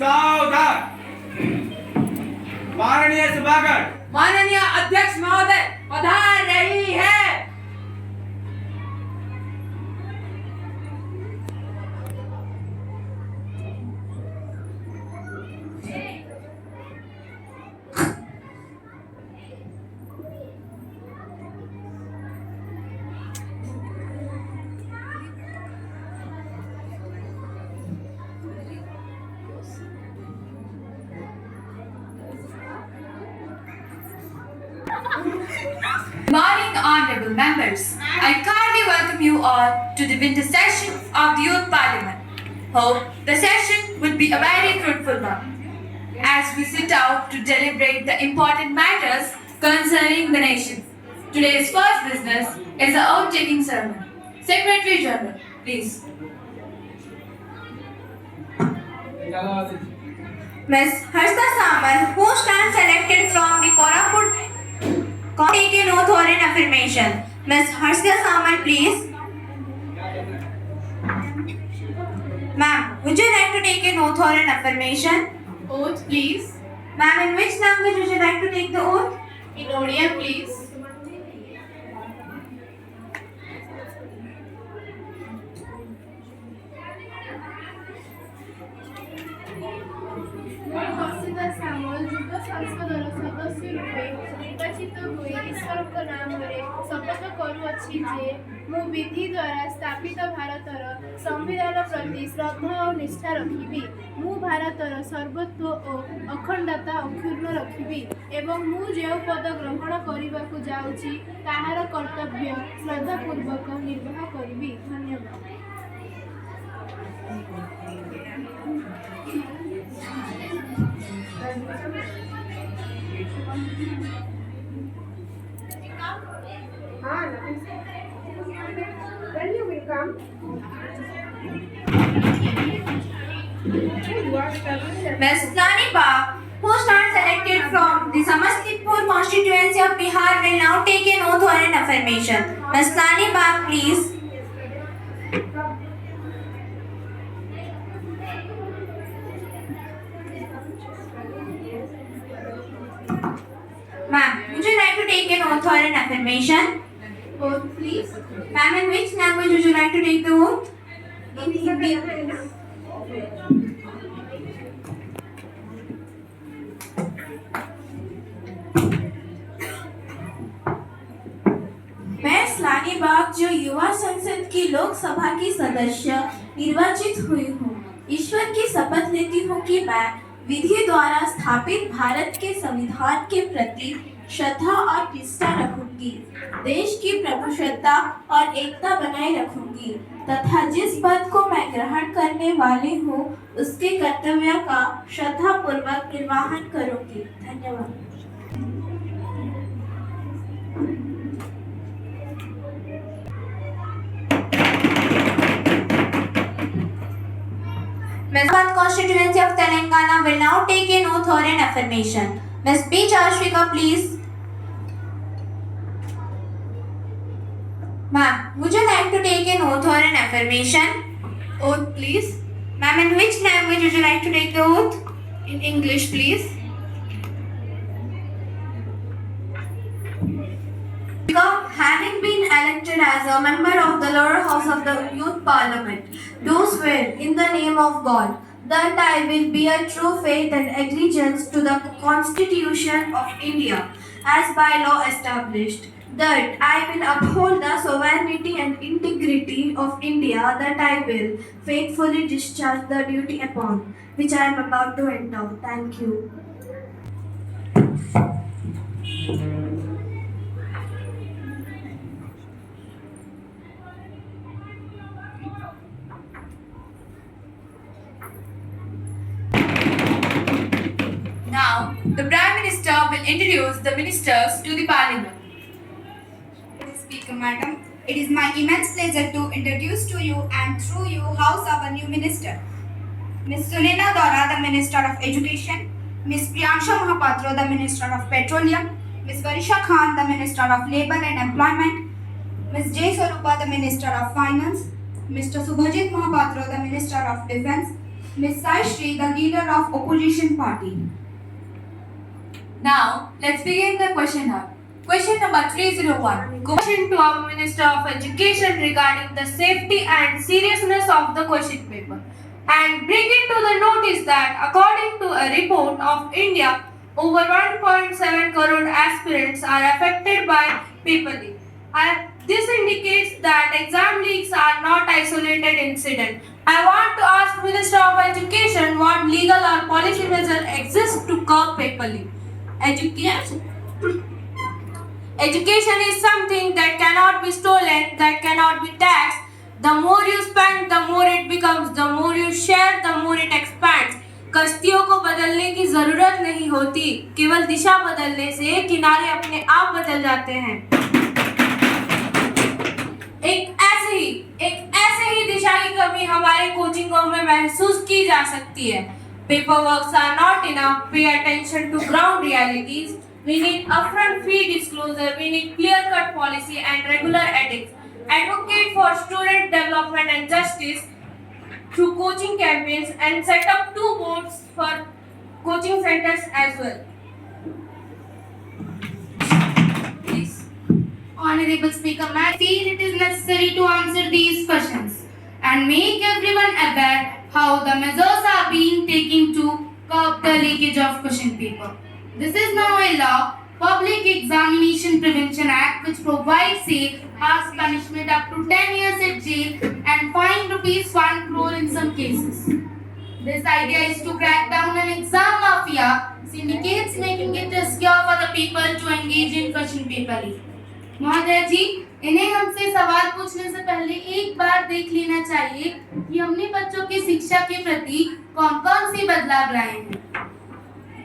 सावधान। माननीय सभागण, माननीय अध्यक्ष महोदय पधार रही है। Morning, honorable members. I kindly welcome you all to the winter session of the Youth Parliament. Hope the session will be a very fruitful one as we sit out to deliberate the important matters concerning the nation. Today's first business is the oath-taking ceremony. Secretary General, please. Ms. Harshita Samal, who stands elected from the Koraput, take an oath or an affirmation. Ms. Harshita Samal, please. Ma'am, would you like to take an oath or an affirmation? Oath, please. Ma'am, in which language would you like to take the oath? In Odia, please. Harshita सामल ଯୁବ ସଂସଦର ସଦସ୍ୟ ରୂପେ ନିର୍ବାଚିତ ହୋଇ ଈଶ୍ୱରଙ୍କ ନାମରେ ଶପଥ କରୁଅଛି ଯେ ମୁଁ ବିଧି ଦ୍ୱାରା ସ୍ଥାପିତ ଭାରତର ସମ୍ବିଧାନ ପ୍ରତି ଶ୍ରଦ୍ଧା ଓ ନିଷ୍ଠା ରଖିବି। ମୁଁ ଭାରତର ସର୍ବତ୍ୱ ଓ ଅଖଣ୍ଡତା ଅକ୍ଷୁର୍ଣ୍ଣ ରଖିବି ଏବଂ ମୁଁ ଯେଉଁ ପଦ ଗ୍ରହଣ କରିବାକୁ ଯାଉଛି ତାହାର କର୍ତ୍ତବ୍ୟ ଶ୍ରଦ୍ଧାପୂର୍ବକ ନିର୍ବାହ କରିବି। ଧନ୍ୟବାଦ। When you will come? Ms. Lani Bagh, who stands elected from the Samastipur constituency of Bihar, will now take an oath or an affirmation. Ms. Lani Bagh, please. Ma'am, would you like to take an oath or an affirmation? Oath, please. Ma'am, in which language would you like to take the oath? In Hindi. मैं स्लानी बाग जो युवा संसद की लोकसभा की सदस्य निर्वाचित हुई हूँ। ईश्वर की शपथ लेती हूँ कि मैं विधि द्वारा स्थापित भारत के संविधान के प्रति श्रद्धा और निष्ठा रखूंगी, देश की प्रभुसत्ता और एकता बनाए रखूंगी तथा जिस पद को मैं ग्रहण करने वाली हूँ उसके कर्तव्य का श्रद्धापूर्वक निर्वहन करूंगी। धन्यवाद। Ms. Constituency of Telangana will now take an oath or an affirmation. Ms. B. Ashwika, please. Ma'am, would you like to take an oath or an affirmation? Oath, please. Ma'am, in which language would you like to take the oath? In English, please. Having been elected as a member of the lower house of the Youth Parliament, do swear in the name of God that I will bear true faith and allegiance to the Constitution of India as by law established, that I will uphold the sovereignty and integrity of India, that I will faithfully discharge the duty upon which I am about to enter. Thank you. Now, the Prime Minister will introduce the ministers to the Parliament. Speaker Madam, it is my immense pleasure to introduce to you and through you House our new Minister. Ms. Sunena Dora, the Minister of Education, Ms. Priyansha Mahapatra, the Minister of Petroleum, Ms. Varisha Khan, the Minister of Labour and Employment, Ms. J. Swarupa, the Minister of Finance, Mr. Subhajit Mahapatra, the Minister of Defence, Ms. Sai Shri, the leader of opposition party. Now, let's begin the question hour. Question number 301. Question to our Minister of Education regarding the safety and seriousness of the question paper. And bring it to the notice that according to a report of India, over 1.7 crore aspirants are affected by paper leak. And this indicates that exam leaks are not isolated incident. I want to ask Minister of Education what legal or policy measure exists to curb paper leak. Education is something that cannot be stolen, that cannot be taxed. The more you spend, the more it becomes. The more you share, the more it expands. कश्तियों को बदलने की जरूरत नहीं होती, केवल दिशा बदलने से किनारे अपने आप बदल जाते हैं। एक ऐसे ही दिशा की कमी हमारे कोचिंगों में महसूस की जा सकती है। Paperworks are not enough. Pay attention to ground realities. We need upfront fee disclosure. We need clear-cut policy and regular audits. Advocate for student development and justice through coaching campaigns and set up 2 boards for coaching centers as well. Please. Honorable Speaker, I feel it is necessary to answer these questions and make everyone aware how the measures are being taken to curb the leakage of question paper. This is now a law, Public Examination Prevention Act, which provides a harsh punishment up to 10 years in jail and fine rupees 1 crore in some cases. This idea is to crack down on exam mafia, syndicates, making it riskier for the people to engage in question paper leak. महोदय जी, इन्हें हमसे सवाल पूछने से पहले एक बार देख लेना चाहिए कि हमने बच्चों की शिक्षा के प्रति कौन-कौन सी बदलाव लाए हैं।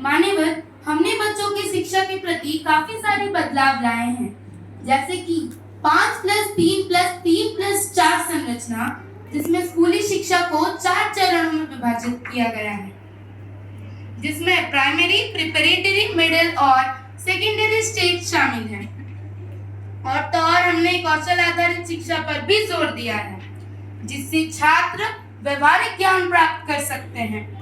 मान्यवर, हमने बच्चों की शिक्षा के प्रति काफी सारे बदलाव लाए हैं, जैसे कि 5+3+3+4 संरचना, जिसमें स्कूली शिक्षा को 4 चरणों में विभाजित किया गया है, जिसमें प्राइमरी, प्रिपरेटरी, मिडिल और सेकेंडरी स्टेज शामिल है। और हमने कौशल आधारित शिक्षा पर भी जोर दिया है, जिससे छात्र व्यवहारिक ज्ञान प्राप्त कर सकते हैं।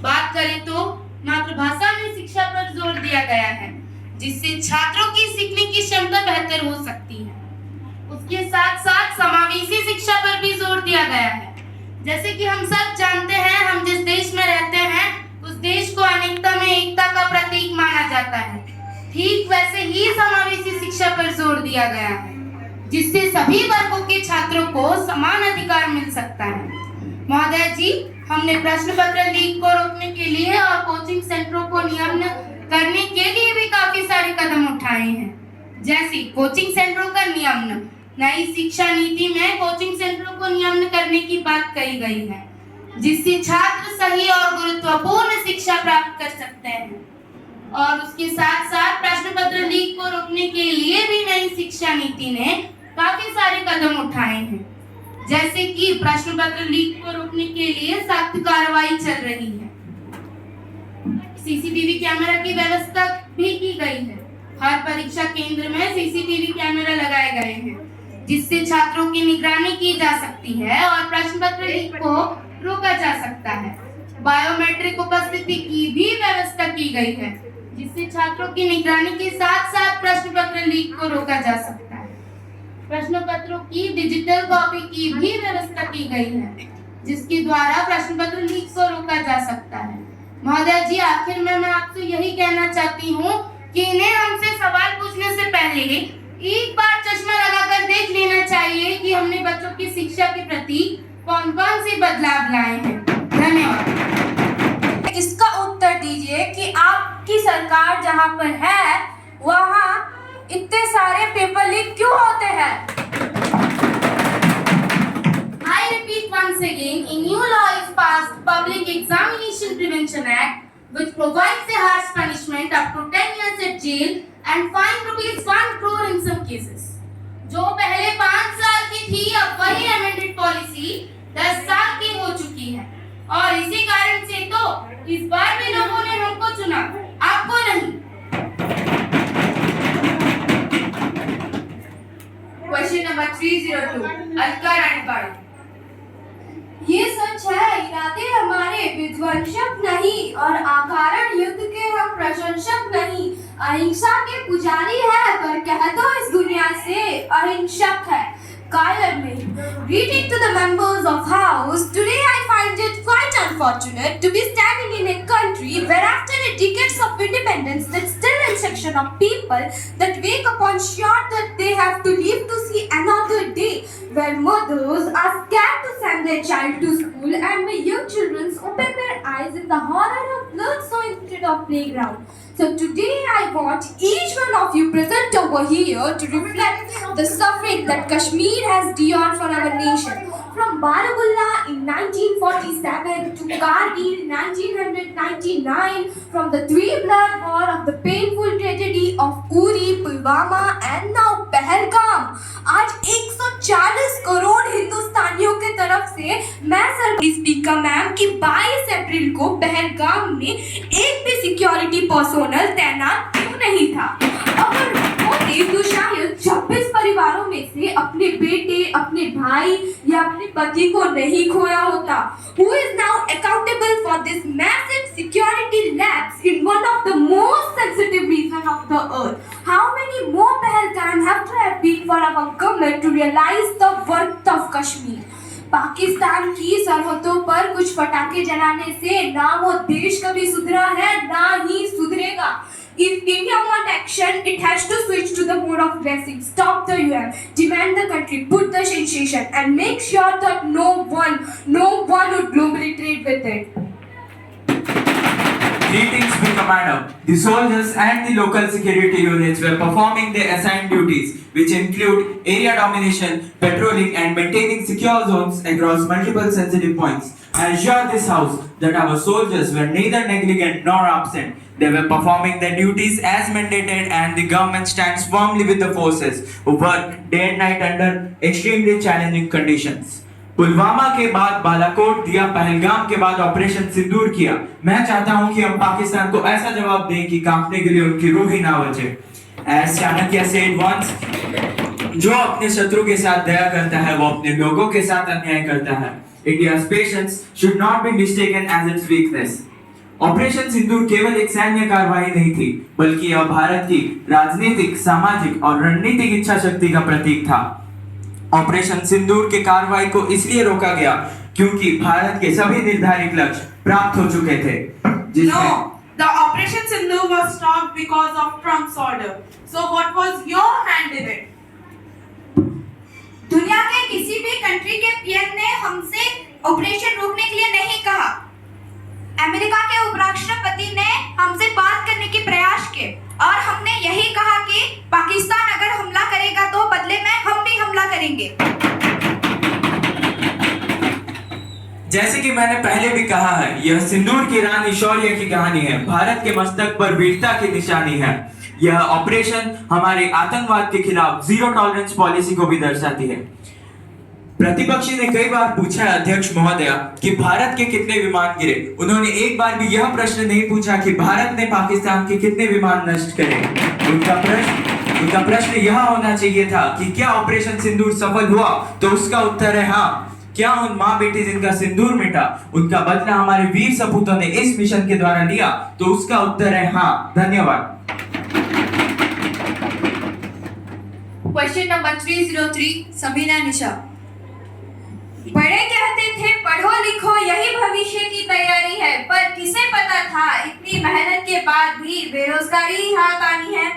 बात करें तो मातृभाषा में शिक्षा पर जोर दिया गया है, जिससे छात्रों की सीखने की क्षमता बेहतर हो सकती है। उसके साथ साथ समावेशी शिक्षा पर भी जोर दिया गया है। जैसे कि हम सब जानते हैं, हम जिस देश में रहते हैं उस देश को अनेकता में एकता का प्रतीक माना जाता है। ठीक वैसे ही समावेशी शिक्षा पर जोर दिया गया है, जिससे सभी वर्गों के छात्रों को समान अधिकार मिल सकता है। महोदय जी, हमने प्रश्न पत्र लीक को रोकने के लिए और कोचिंग सेंटरों को नियमन करने के लिए भी काफी सारे कदम उठाए हैं, जैसे कोचिंग सेंटरों का नियमन। नई शिक्षा नीति में कोचिंग सेंटरों को नियमन करने की बात कही गई है, जिससे छात्र सही और गुरुत्वपूर्ण शिक्षा प्राप्त कर सकते हैं। और उसके साथ साथ प्रश्न पत्र लीक को रोकने के लिए भी नई शिक्षा नीति ने काफी सारे कदम उठाए हैं, जैसे कि प्रश्न पत्र लीक को रोकने के लिए सख्त कार्रवाई चल रही है। सीसीटीवी कैमरा की व्यवस्था भी की गई है। हर परीक्षा केंद्र में सीसीटीवी कैमरा लगाए गए हैं, जिससे छात्रों की निगरानी की जा सकती है और प्रश्न पत्र लीक को रोका जा सकता है। बायोमेट्रिक उपस्थिति की भी व्यवस्था की गई है, जिससे छात्रों की निगरानी के साथ साथ प्रश्न पत्र लीक को रोका जा सकता है। प्रश्न पत्रों की डिजिटल कॉपी की भी व्यवस्था की गई है, जिसके द्वारा प्रश्न पत्र लीक को रोका जा सकता है। महोदय जी, आखिर में मैं आपसे यही कहना चाहती हूँ कि इन्हें हमसे सवाल पूछने से पहले एक बार चश्मा लगाकर देख लेना चाहिए कि हमने बच्चों की शिक्षा के प्रति कौन-कौन से बदलाव लाए हैं। धन्यवाद। इसका उत्तर दीजिए कि आपकी सरकार जहां पर है वहां इतने सारे पेपर लीक क्यों होते हैं? I repeat once again, a new law is passed, Public Examination Prevention Act, which provides a harsh punishment up to 10 years at jail and fine rupees 1 crore in some cases. जो पहले 5 साल की थी, अब वही amended policy 10 साल की हो चुकी है। और इसी कारण से तो इस बार भी लोगों ने हमको चुना, आपको नहीं। Question number 302. Alka Ranipadi. ये सच है, इरादे हमारे विध्वंसक नहीं और अकारण युद्ध के हम प्रशंसक नहीं। अहिंसा के पुजारी है, पर कह दो इस दुनिया से अहिंसक है। Kyler में greeting to the members of House. Today I find it quite unfortunate to be standing in a country where after a decades of independence there's still a section of people that wake up unsure that they have to live to see another day, where mothers are scared to send their child to school and where young children open their eyes in the horror of blood so instead of playground. So today I want each one of you present over here to reflect the suffering that Kashmir has endured for our nation. From Baramulla in 1947 to Kargil in 1999, from the three-blood war of the painful tragedy of Uri, Pulwama and now Pahalgam. आज 140 करोड़ हिंदुस्तानियों के तरफ से मैं सरकारी speaker ma'am की 22 अप्रैल को पहलगाम में एक भी सिक्योरिटी पर्सोनल तैनात क्यों नहीं था? अगर होते तो शायद 26 परिवारों में से अपने बेटे, अपने भाई या अपने पति को नहीं खोया होता। Who is now accountable for this massive security lapse in one of the most sensitive regions of the earth? How many more Pahalgam have to have been for our government to realize the worth of Kashmir? Pakistan की सरहदों पर कुछ पटाखे जलाने से ना वो देश कभी सुधरा है ना ही सुधरेगा। If India wants action, it has to switch to the mode of blessing. Stop the UN, demand the country, put the sensation, and make sure that no one would globally trade with it. Greetings, Speaker Madam. The soldiers and the local security units were performing their assigned duties, which include area domination, patrolling, and maintaining secure zones across multiple sensitive points. I assure this House that our soldiers were neither negligent nor absent. They were performing their duties as mandated, and the government stands firmly with the forces who work day and night under extremely challenging conditions. Pulwama के बाद बालाकोट दिया, पहलगाम के बाद operation सिंदूर किया। मैं चाहता हूं कि हम पाकिस्तान को ऐसा जवाब दें कि कांपने के लिए उनकी रूह ही ना बचे। As चाणक्य said once, जो अपने शत्रु के साथ दया करता है वो अपने लोगों के साथ अन्याय करता है। India's patience should not be mistaken as its weakness. Operation Sindoor केवल एक सैन्य कार्रवाई नहीं थी, बल्कि यह भारत की राजनीतिक, सामाजिक और रणनीतिक इच्छा शक्ति का प्रतीक था। ऑपरेशन सिंदूर के कार्रवाई को इसलिए रोका गया क्योंकि भारत के सभी निर्धारित लक्ष्य प्राप्त हो चुके थे। No, the Operation Sindoor was stopped because of Trump's order. So what was your hand in it? दुनिया के किसी भी कंट्री के पीएम ने हमसे ऑपरेशन रोकने के लिए नहीं कहा। अमेरिका के उपराष्ट्रपति ने हमसे बात करने के प्रयास किए और हमने यही कहा कि पाकिस्तान अगर हमला करेगा तो बदले में हम भी हमला करेंगे। जैसे कि मैंने पहले भी कहा है, यह सिंदूर की रानी शौर्य की कहानी है, भारत के मस्तक पर वीरता की निशानी है। यह ऑपरेशन हमारे आतंकवाद के खिलाफ जीरो टॉलरेंस पॉलिसी को भी दर्शाती है। प्रतिपक्षी ने कई बार पूछा अध्यक्ष महोदय कि भारत के कितने विमान गिरे। उन्होंने एक बार भी यह प्रश्न नहीं पूछा कि भारत ने पाकिस्तान के कितने विमान नष्ट करे। उनका प्रश्न यह होना चाहिए था कि क्या ऑपरेशन सिंदूर सफल हुआ, तो उसका उत्तर है हाँ। क्या उन माँ बेटी जिनका सिंदूर मिटा, उनका बदला हमारे वीर सपूतों ने इस मिशन के द्वारा लिया, तो उसका उत्तर है हाँ। धन्यवाद। Question number 303, सबीना निशा। बड़े कहते थे पढ़ो लिखो यही भविष्य की तैयारी है, पर किसे पता था इतनी मेहनत के बाद भी बेरोजगारी ही हाथ आनी है।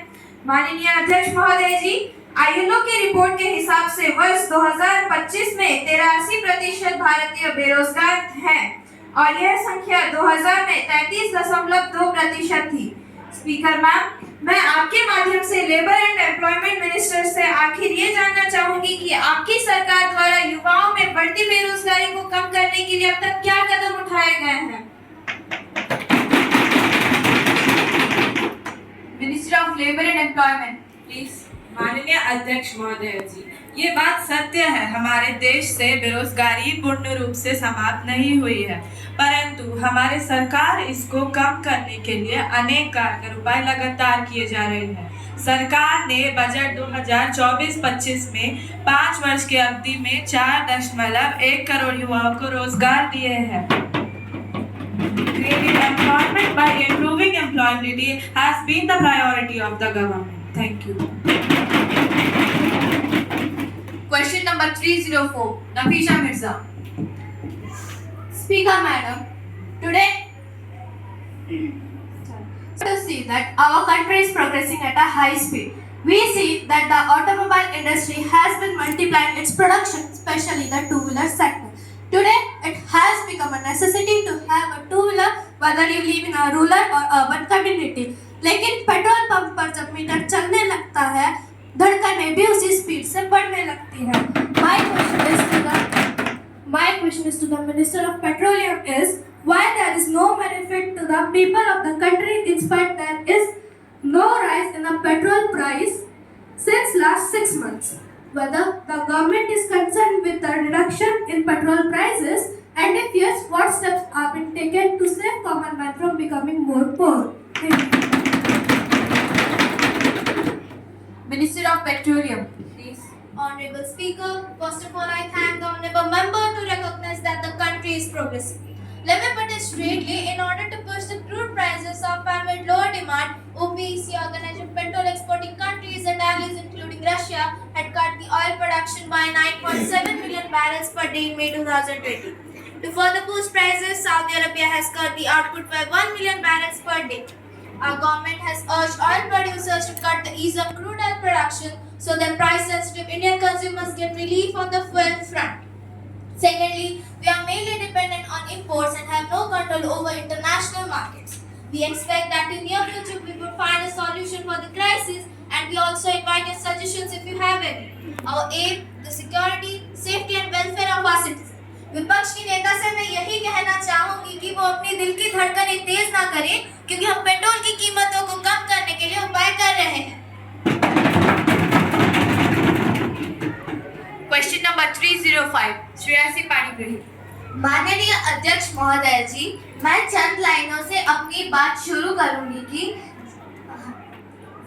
माननीय अध्यक्ष महोदय जी, आईएलओ की रिपोर्ट के हिसाब से वर्ष 2025 में 83% भारतीय बेरोजगार हैं और यह संख्या 2000 में 33.2% थी। स्पीकर मैम, मैं आपके माध्यम से लेबर एंड एम्प्लॉयमेंट मिनिस्टर से आखिर ये जानना चाहूंगी कि आपकी सरकार द्वारा युवाओं में बढ़ती बेरोजगारी को कम करने के लिए अब तक क्या कदम उठाए गए हैं? Minister of labour and employment please. माननीय अध्यक्ष महोदय जी, ये बात सत्य है, हमारे देश से बेरोजगारी पूर्ण रूप से समाप्त नहीं हुई है, परंतु हमारे सरकार इसको कम करने के लिए अनेक कारगर उपाय लगातार किए जा रहे हैं। सरकार ने बजट 2024-25 में 5 वर्ष की अवधि में 4.1 करोड़ युवाओं को रोजगार दिए हैं। Creating employment by improving employability has been the priority of the government. Thank you. Question number 304, Nafisa Mirza. Speaker Madam, today to see that our country is progressing at a high speed. We see that the automobile industry has been multiplying its production, especially the two-wheeler sector. Today, it has become a necessity to have a two-wheeler whether you live in a rural or urban community. लेकिन petrol pump पर जब metre चलने लगता है, धड़कनें भी उसी speed से बढ़ने लगती हैं. My question is to the Minister of Petroleum is why there is no benefit to the people of the country in spite there is no rise in the petrol price since last 6 months. Whether the government is concerned with the reduction in petrol prices and if yes, what steps have been taken to save common man from becoming more poor? Thank you. Minister of Petroleum, please. Honorable Speaker, first of all, I thank the Honorable Member to recognize that the country is progressing. Let me put it straightly, in order to push the crude prices up amid lower demand, OPEC, Organization of Petrol Exporting Countries and allies including Russia, had cut the oil production by 9.7 million barrels per day in May 2020. To further boost prices, Saudi Arabia has cut the output by 1 million barrels per day. Our government has urged oil producers to cut the ease of crude oil production so that price-sensitive Indian consumers get relief on the fuel front. Secondly, we are mainly dependent on imports and have no control over international markets. We expect that in near future we will find a solution for the crisis, and we also invite your suggestions if you have any. Our aim, the security, safety and welfare of our citizens. विपक्ष की नेता से मैं यही कहना चाहूंगी कि वो अपनी दिल की धड़कनें तेज ना करें, क्योंकि हम पेट्रोल की कीमतों को कम करने के लिए उपाय कर रहे हैं. Question number 305, Shreyasi Panigrahi. माननीय अध्यक्ष महोदय जी, मैं चंद लाइनों से अपनी बात शुरू करूंगी कि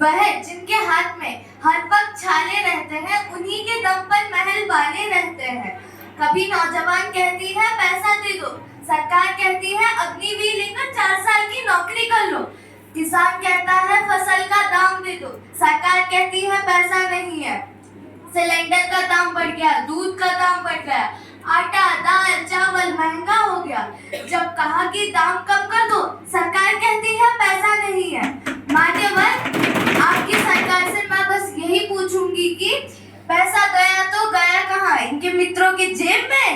वह जिनके हाथ में हर वक्त छाले रहते हैं उन्हीं के दम पर महल वाले रहते हैं. कभी नौजवान कहती है पैसा दे दो, सरकार कहती है अग्निवीर लेकर 4 साल की नौकरी कर लो. किसान कहता है फसल का दाम दे दो, सरकार कहती है पैसा नहीं है. सिलेंडर का दाम बढ़ गया, दूध का दाम बढ़ गया, आटा दाल चावल महंगा हो गया. जब कहा कि दाम कम कर दो, सरकार कहती है पैसा नहीं है. मान्यवर, आपकी सरकार से मैं बस यही पूछूंगी कि पैसा गया तो गया कहाँ? इनके मित्रों की जेब में.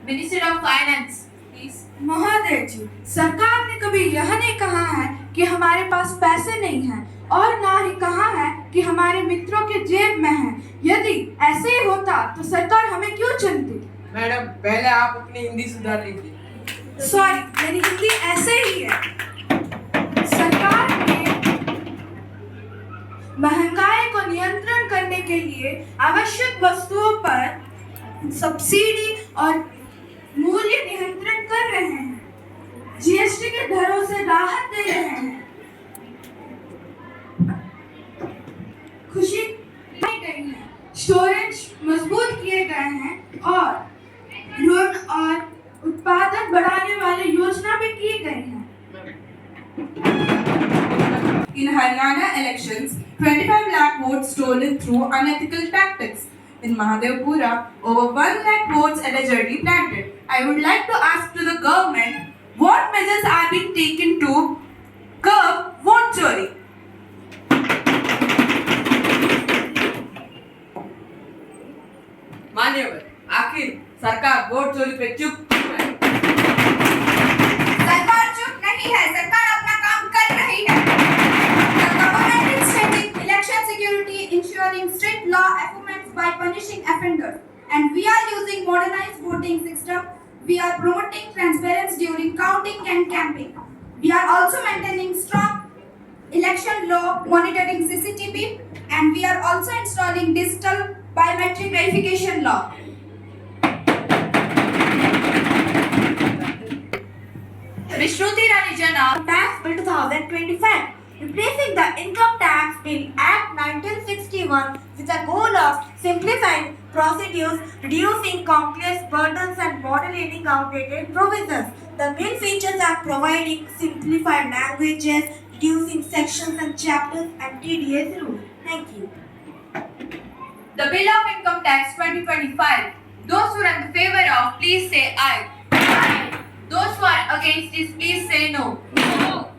Minister of Finance, please. महोदय जी, सरकार ने कभी यह नहीं कहा है कि हमारे पास पैसे नहीं हैं और ना ही कहा है कि हमारे मित्रों के जेब में हैं. यदि ऐसे ही होता तो सरकार हमें क्यों चुनती? मैडम, पहले आप अपनी हिंदी सुधार लीजिए. सॉरी, मेरी हिंदी ऐसे ही है. सरकार ने महंगाई को नियंत्रण करने के लिए आवश्यक वस्तुओं पर सब्सिडी और मूल्य नियंत्रण कर रहे हैं. जीएसटी के दरों से राहत दे रहे हैं. खुशी दी गई है, स्टोरेज मजबूत किए गए हैं और ऋण और उत्पादन बढ़ाने वाली योजना भी की गई है. In Haryana elections, 25 lakh votes stolen through unethical tactics. In Mahadevpura, over 1 lakh votes allegedly planted. I would like to ask to the government, what measures are being taken to curb vote chori? मान्यवर, आखिर सरकार vote चोरी पे चुप क्यों है? सरकार चुप नहीं है, सरकार अपना काम कर रही है. The government is strengthening election security, ensuring strict law enforcement by punishing offenders, and we are using modernized voting system. We are promoting transparency during counting and campaign. We are also maintaining strong election law, monitoring CCTV, and we are also installing digital biometric verification law. Ms. Shruti Rani Jana. Tax Bill 2025, replacing the Income Tax Bill Act 1961 with the goal of simplifying procedures, reducing complex burdens and moderating outdated provisions. The main features are providing simplified languages, reducing sections and chapters, and tedious rules. Thank you. The Bill of Income Tax 2025. Those who are in favor of, please say aye. Aye. Those who are against this, please say no. No.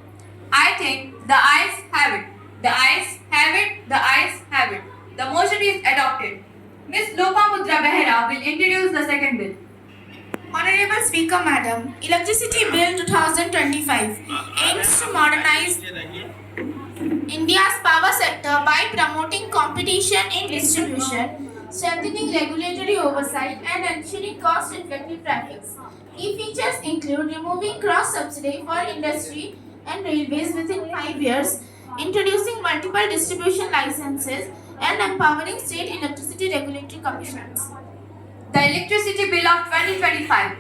I think the ayes have it. The ayes have it. The ayes have it. The motion is adopted. Ms. Lopamudra Behera will introduce the second bill. Honorable Speaker Madam, Electricity Bill 2025 aims to modernize India's power sector by promoting competition in distribution, strengthening regulatory oversight and ensuring cost-effective tariffs. Key features include removing cross-subsidy for industry and railways within 5 years, introducing multiple distribution licenses and empowering state electricity regulatory commissions. The Electricity Bill of 2025.